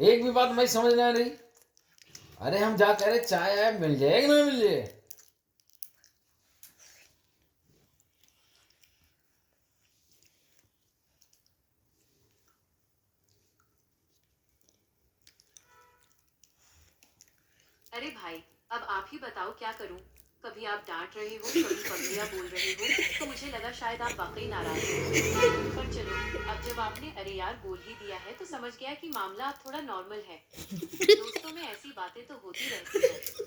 एक भी बात मैं समझ नहीं आ रही। अरे हम जा कह रहे चाय आए मिल जाए कि नहीं मिल जाए। अरे भाई, अब आप ही बताओ क्या करूं। कभी आप डांट रहे हो, कभी पगलियां बोल रहे हो, तो मुझे लगा शायद आप वाकई नाराज हो। पर चलो, अब जब आपने अरे यार बोल ही दिया है तो समझ गया कि मामला अब थोड़ा नॉर्मल है। दोस्तों में ऐसी बातें तो होती रहती हैं।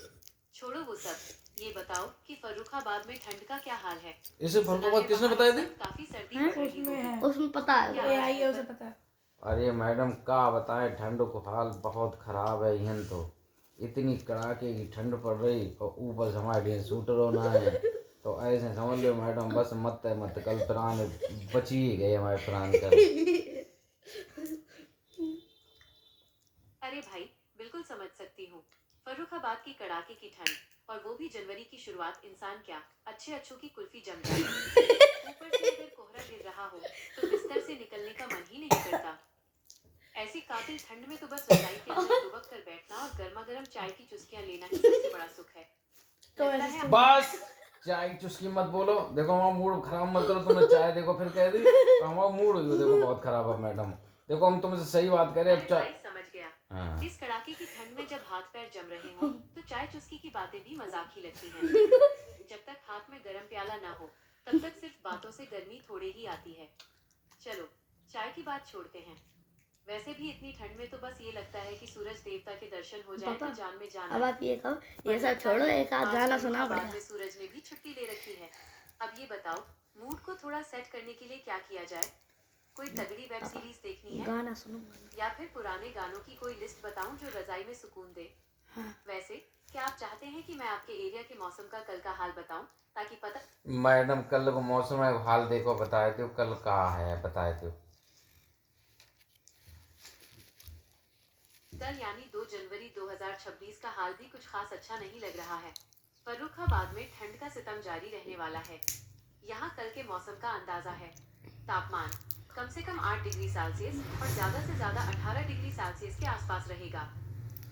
छोड़ो वो सब। ये बताओ कि फर्रुखाबाद में ठंड का क्या हाल है। इसे सुना फर्रुखाबाद है किसने वहाँ बताया इस थी? वक्त काफी सर्दी पड़ रही उसमें होगी। है, उसमें पता है। क्या ये हाल आई है, है उसे पर? पता है। अरे मैडम का बताएं, ठंड को हाल बहुत खराब है यहाँ तो। इतनी कड़ाके की ठंड पड़ रही और ऊपर से हमारे लिए सूटर होना है। तो ऐसे समझ लो मैडम, बस मत है मत, कल प्राण बच ही गए हमारे प्राण कल। अरे भाई, बिल्कुल समझ सकती हूँ। फर्रुखाबाद की कड़ाके की ठंड, और वो भी जनवरी की शुरुआत, इंसान क्या अच्छे अच्छों की कुल्फी जम जाए। ऊपर से अगर कोहरा गिर रहा हो तो बिस्तर से निकलने का मन ही नहीं करता। ऐसी कातिल ठंड में तो बस रजाई के अंदर दुबक कर बैठना और गर्मा गर्म चाय की चुस्कियां लेना ही सबसे बड़ा सुख है। तो लगता ऐसे है बस चाय की चुस्की मत बोलो। देखो हमारा मूड खराब मत करो। तुमने चाय देखो फिर कह दी तो हमारा मूड देखो बहुत खराब है मैडम। देखो हम तुमसे सही बात करें अब अरे चाय। भाई, समझ गया। हाँ। इस कड़ाके की ठंड में जब हाथ पैर जम रहे हों तो चाय चुस्की की बातें भी मजाक ही लगती हैं। जब तक हाथ में गर्म प्याला ना हो तब तक सिर्फ बातों से गर्मी थोड़े ही आती है। चलो, चाय की बात छोड़ते हैं। वैसे भी इतनी ठंड में तो बस ये लगता है कि सूरज देवता के दर्शन हो जाए तो जान में जान अब आए। आप ये कहो, पर ये सब लगता छोड़ो, है एक आध आज गाना सुना फर्रुखाबाद पड़ेगा। में सूरज ने भी छुट्टी ले रखी है। अब ये बताओ, मूड को थोड़ा सेट करने के लिए क्या किया जाए। कोई तगड़ी वेब सीरीज देखनी है गाना सुनो। या फिर पुराने गानों की कोई लिस्ट बताऊं जो रजाई में सुकून दे। वैसे क्या आप चाहते हैं कि मैं आपके एरिया के मौसम का कल का हाल बताऊं, ताकि पता। मैडम कल को मौसम है हाल देखो, बताए थे कल कहाँ है बताए थे। कल यानी 2 जनवरी 2026 का हाल भी कुछ खास अच्छा नहीं लग रहा है। फर्रुखाबाद में ठंड का सितम जारी रहने वाला है। यहाँ कल के मौसम का अंदाजा है। तापमान कम से कम 8 डिग्री सेल्सियस और ज्यादा से ज्यादा 18 डिग्री सेल्सियस के आसपास रहेगा।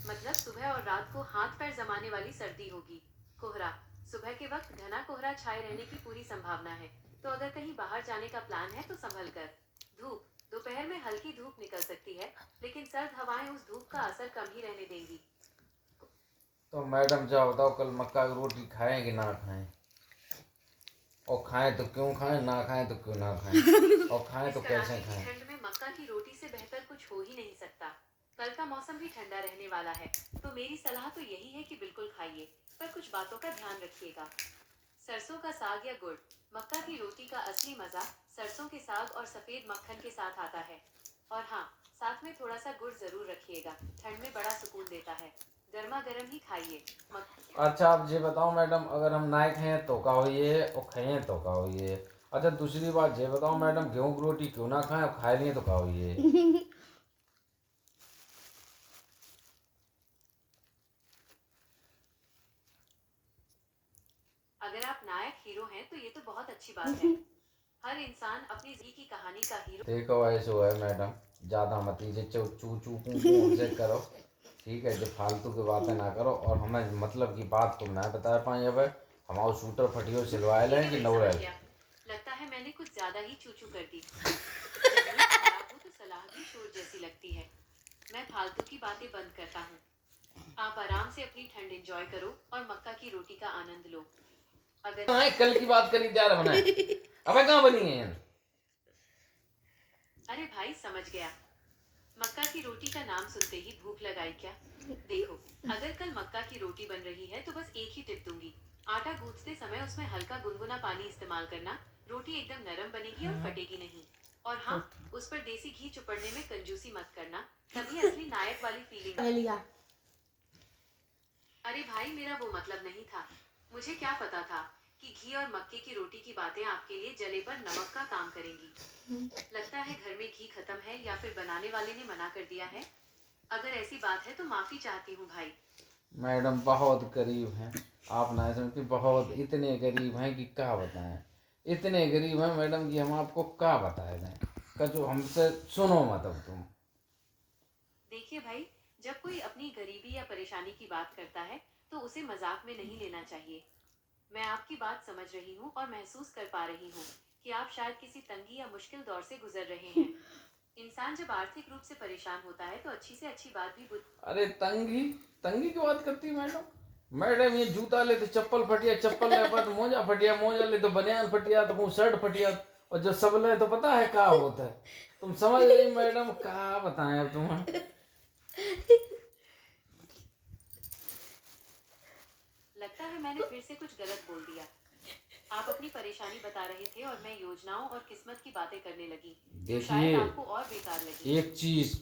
मतलब सुबह और रात को हाथ पैर जमाने वाली सर्दी होगी। कोहरा सुबह के वक्त घना कोहरा छाए रहने की पूरी संभावना है। तो अगर कहीं बाहर जाने का प्लान है तो संभल कर। धूप दोपहर में हल्की धूप निकल सकती है, लेकिन सर्द हवाएं उस धूप का असर कम ही रहने देंगी। तो मैडम जाओ बताओ, कल मक्का की रोटी खाएं कि ना खाएं? और खाएं तो क्यों खाएं, ना खाएं तो क्यों ना खाएं, और खाएं इस तो कड़ाके कैसे की खाएं? ठंड में मक्का की रोटी से बेहतर कुछ हो ही नहीं सकता। कल का मौसम भी ठंडा रहने वाला है, तो मेरी सलाह तो यही है कि बिल्कुल खाइए, पर कुछ बातों का ध्यान रखिएगा। सरसों का साग या गुड़। मक्का की रोटी का असली मजा सरसों के साग और सफेद मक्खन के साथ आता है। और हाँ, साथ में थोड़ा सा गुड़ जरूर रखिएगा, ठंड में बड़ा सुकून देता है। गर्मा गर्म ही खाइए। अच्छा आप ये बताओ मैडम, अगर हम ना खाएं तो का होइए और खाएं तो का होइए? अच्छा दूसरी बात ये बताओ मैडम, गेहूं की रोटी क्यों ना खाएं और खा लिए तो का होइए? अगर आप नायक हीरो हैं तो ये तो बहुत अच्छी बात है। हर इंसान अपनी जिंदगी की कहानी का हीरो। देखो ऐसे है मैडम, ज़्यादा मत लीजिए, चू चू चू पू पू हमसे करो। ठीक है, जो फालतू की बातें ना करो और हमें मतलब की बात को ना बता पाए। अब हमारे शूटर फटियो सिलवाए ठीक लें है, कि मैं नौ समझ रहे। गया। लगता है मैंने कुछ ज्यादा ही चूचू कर दी। जब मूड खराब हो तो सलाह भी शोर जैसी लगती है। मैं फालतू की बातें बंद करता हूँ। आप आराम से अपनी ठंड एंजॉय करो और मक्का की रोटी का आनंद लो। अगर हाँ कल की बात करी जा रहा बनाए, अब कहाँ बनी है? अरे भाई, समझ गया। मक्का की रोटी का नाम सुनते ही भूख लगाई क्या? देखो, अगर कल मक्का की रोटी बन रही है तो बस एक ही टिप दूंगी। आटा गूंथते समय उसमें हल्का गुनगुना पानी इस्तेमाल करना। रोटी एकदम नरम बनेगी और फटेगी नहीं। और हाँ, उस पर देसी घी चुपड़ने में कंजूसी मत करना, तभी असली नायक वाली फीलिंग। लिया। अरे भाई, मेरा वो मतलब नहीं था। मुझे क्या पता था कि घी और मक्के की रोटी की बातें आपके लिए जले पर नमक का काम करेंगी। लगता है घर में घी खत्म है या फिर बनाने वाले ने मना कर दिया है। अगर ऐसी बात है तो माफी चाहती हूँ भाई। मैडम बहुत गरीब हैं, आप ना समझती, बहुत इतने गरीब हैं कि क्या बताएं। इतने गरीब हैं मैडम कि हम आपको क्या बताए दें। कचो हमसे सुनो मत अब तुम। देखिए भाई, जब कोई अपनी गरीबी या परेशानी की बात करता है तो उसे मजाक में नहीं लेना चाहिए। मैं आपकी बात समझ रही हूँ और महसूस कर पा रही हूँ कि आप शायद किसी तंगी या मुश्किल दौर से गुजर रहे हैं। इंसान जब आर्थिक रूप से परेशान होता है तो अच्छी से अच्छी बात भी अरे तंगी, तंगी की बात करती है मैडम? मैडम ये जूता ले तो चप्पल फटिया, चप्पल ले पर तो मोजा फटिया, मोजा ले तो बनियान फटिया, तो वो शर्ट फटिया, और जो सब ले तो पता है क्या होता है? तुम समझ रही मैडम? क्या बताएं अब तुम्हें। लगता है मैंने फिर से कुछ गलत बोल दिया। आप अपनी परेशानी बता रहे थे और मैं योजनाओं और किस्मत की बातें करने लगी, जो शायद देखिए आपको और बेकार लगी। एक चीज